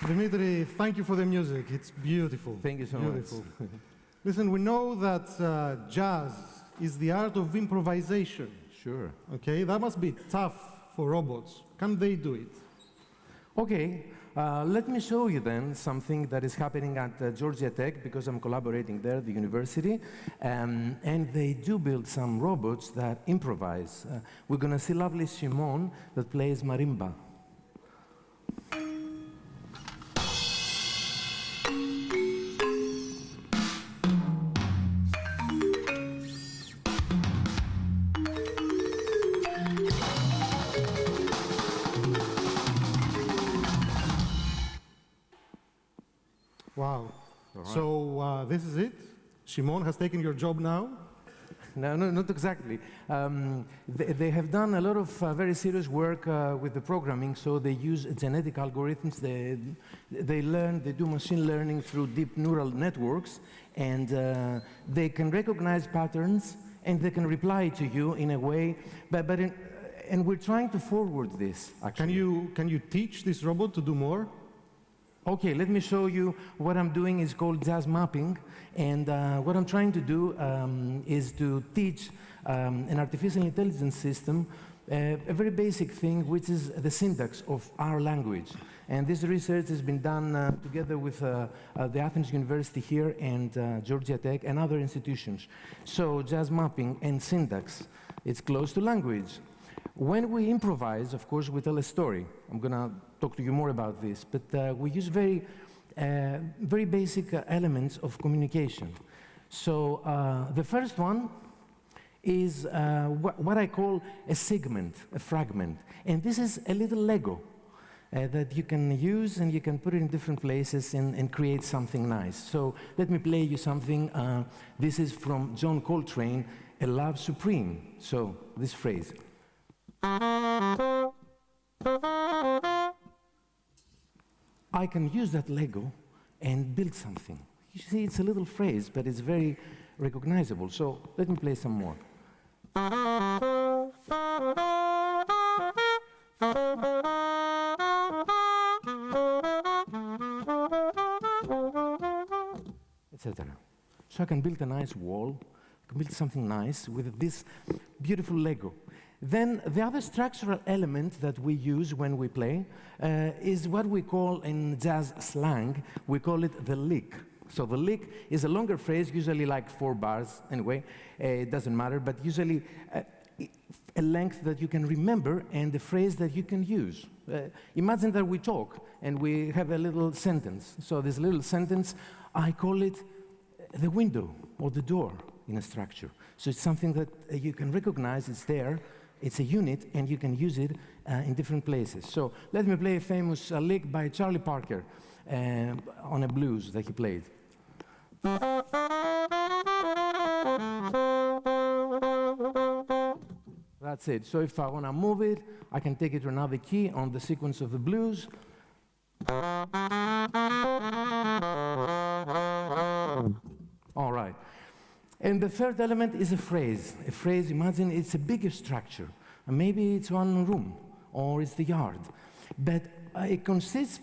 Dimitri, thank you for the music. It's beautiful. Thank you so much. Listen, we know that jazz is the art of improvisation. Sure. Okay, that must be tough for robots. Can they do it? Okay, let me show you then something that is happening at Georgia Tech, because I'm collaborating there, the university, and they do build some robots that improvise. We're going to see lovely Simone that plays marimba. Wow. Right. So this is it? Simone has taken your job now? No, not exactly. They have done a lot of very serious work with the programming, so they use genetic algorithms. They learn, they do machine learning through deep neural networks, and they can recognize patterns, and they can reply to you in a way, and we're trying to forward this, actually. Can you teach this robot to do more? Okay, let me show you what I'm doing. Is called jazz mapping, and what I'm trying to do is to teach an artificial intelligence system a very basic thing, which is the syntax of our language. And this research has been done together with the Athens University here and Georgia Tech and other institutions. So jazz mapping and syntax, it's close to language. When we improvise, of course, we tell a story. I'm going to talk to you more about this, but we use very basic elements of communication. So the first one is what I call a segment, a fragment. And this is a little Lego that you can use, and you can put it in different places and create something nice. So let me play you something. This is from John Coltrane, A Love Supreme. So this phrase. I can use that Lego and build something. You see, it's a little phrase, but it's very recognizable. So let me play some more. Etc. So I can build a nice wall, I can build something nice with this beautiful Lego. Then the other structural element that we use when we play is what we call in jazz slang, we call it the lick. So the lick is a longer phrase, usually like 4 bars anyway, it doesn't matter, but usually a length that you can remember and a phrase that you can use. Imagine that we talk and we have a little sentence. So this little sentence, I call it the window or the door in a structure. So it's something that you can recognize, it's there, it's a unit, and you can use it in different places. So let me play a famous lick by Charlie Parker on a blues that he played. That's it. So if I want to move it, I can take it to another key on the sequence of the blues. All right. And the third element is a phrase. A phrase, imagine it's a bigger structure. Maybe it's one room, or it's the yard. But it consists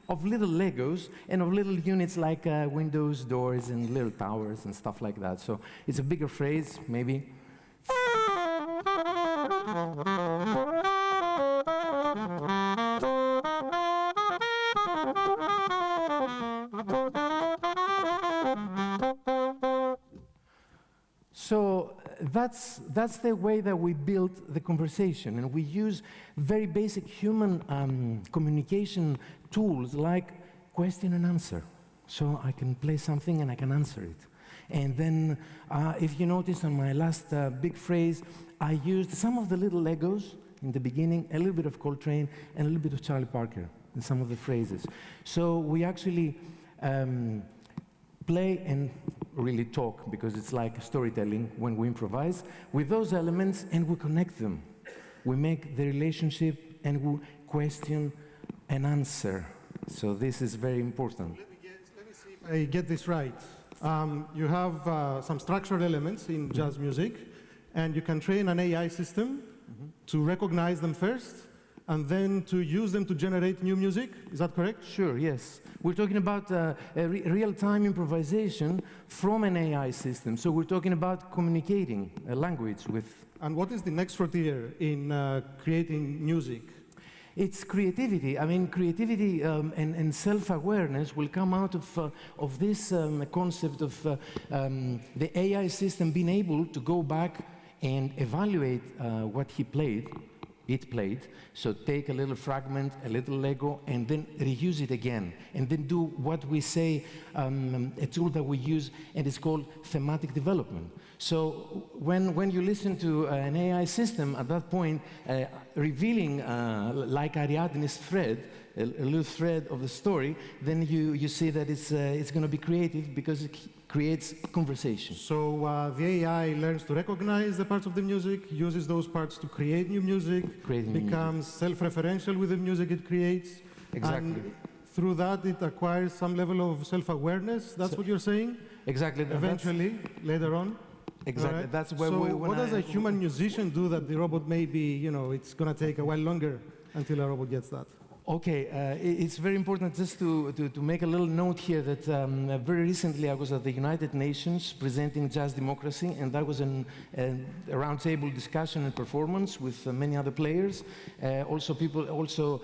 of little Legos and of little units like windows, doors, and little towers and stuff like that. So it's a bigger phrase, maybe. So that's the way that we build the conversation, and we use very basic human communication tools like question and answer. So I can play something and I can answer it. And then, if you notice on my last big phrase, I used some of the little Legos in the beginning, a little bit of Coltrane, and a little bit of Charlie Parker. in some of the phrases. So we actually play and really talk, because it's like storytelling when we improvise, with those elements, and we connect them. We make the relationship and we question and answer. So this is very important. Let me see if I get this right. You have some structured elements in jazz music, and you can train an AI system to recognize them first, and then to use them to generate new music. Is that correct? Sure, yes. We're talking about real-time improvisation from an AI system. So we're talking about communicating a language with... And what is the next frontier in creating music? It's creativity. I mean, creativity and self-awareness will come out of this concept of the AI system being able to go back and evaluate what it played. So take a little fragment, a little Lego, and then reuse it again. And then do what we say, a tool that we use, and it's called thematic development. So when you listen to an AI system, at that point, revealing, like Ariadne's thread, a little thread of the story, then you see that it's going to be creative, because it creates conversation. So the AI learns to recognize the parts of the music, uses those parts to create new music, becomes self-referential with the music it creates. Exactly. And through that, it acquires some level of self-awareness. That's what you're saying? Exactly. Eventually, later on? Exactly. Right. That's where so we... what does a human musician do that the robot maybe, it's going to take a while longer until a robot gets that? Okay, it's very important just to make a little note here that very recently I was at the United Nations presenting jazz democracy, and that was a roundtable discussion and performance with many other players, also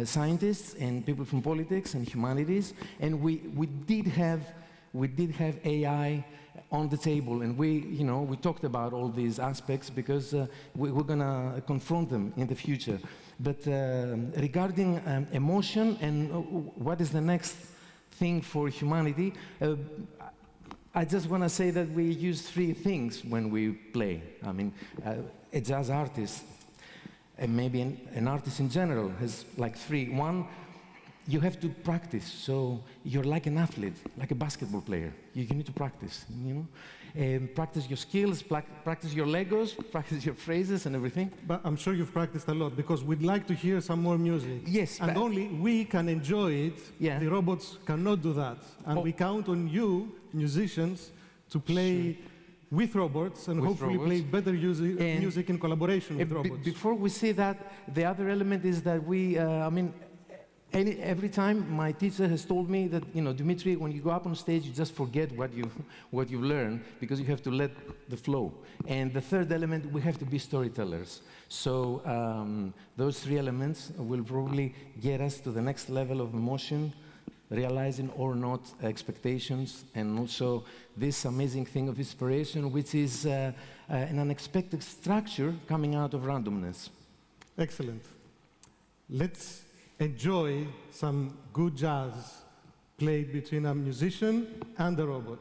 scientists and people from politics and humanities, and we did have AI on the table, and we talked about all these aspects because we're going to confront them in the future. But regarding emotion and what is the next thing for humanity, I just want to say that we use three things when we play. I mean, a jazz artist, and maybe an artist in general, has like three. One, you have to practice. So you're like an athlete, like a basketball player. You need to practice, practice your skills, practice your Legos, practice your phrases and everything. But I'm sure you've practiced a lot, because we'd like to hear some more music. Yes. And only we can enjoy it. Yeah. The robots cannot do that. And we count on you, musicians, to play with robots and hopefully play better music in collaboration with robots. Before we see that, the other element is that we, every time my teacher has told me that, Dimitri, when you go up on stage, you just forget what you've learned, because you have to let the flow. And the third element, we have to be storytellers. So those three elements will probably get us to the next level of emotion, realizing or not expectations, and also this amazing thing of inspiration, which is an unexpected structure coming out of randomness. Excellent. Let's enjoy some good jazz played between a musician and a robot.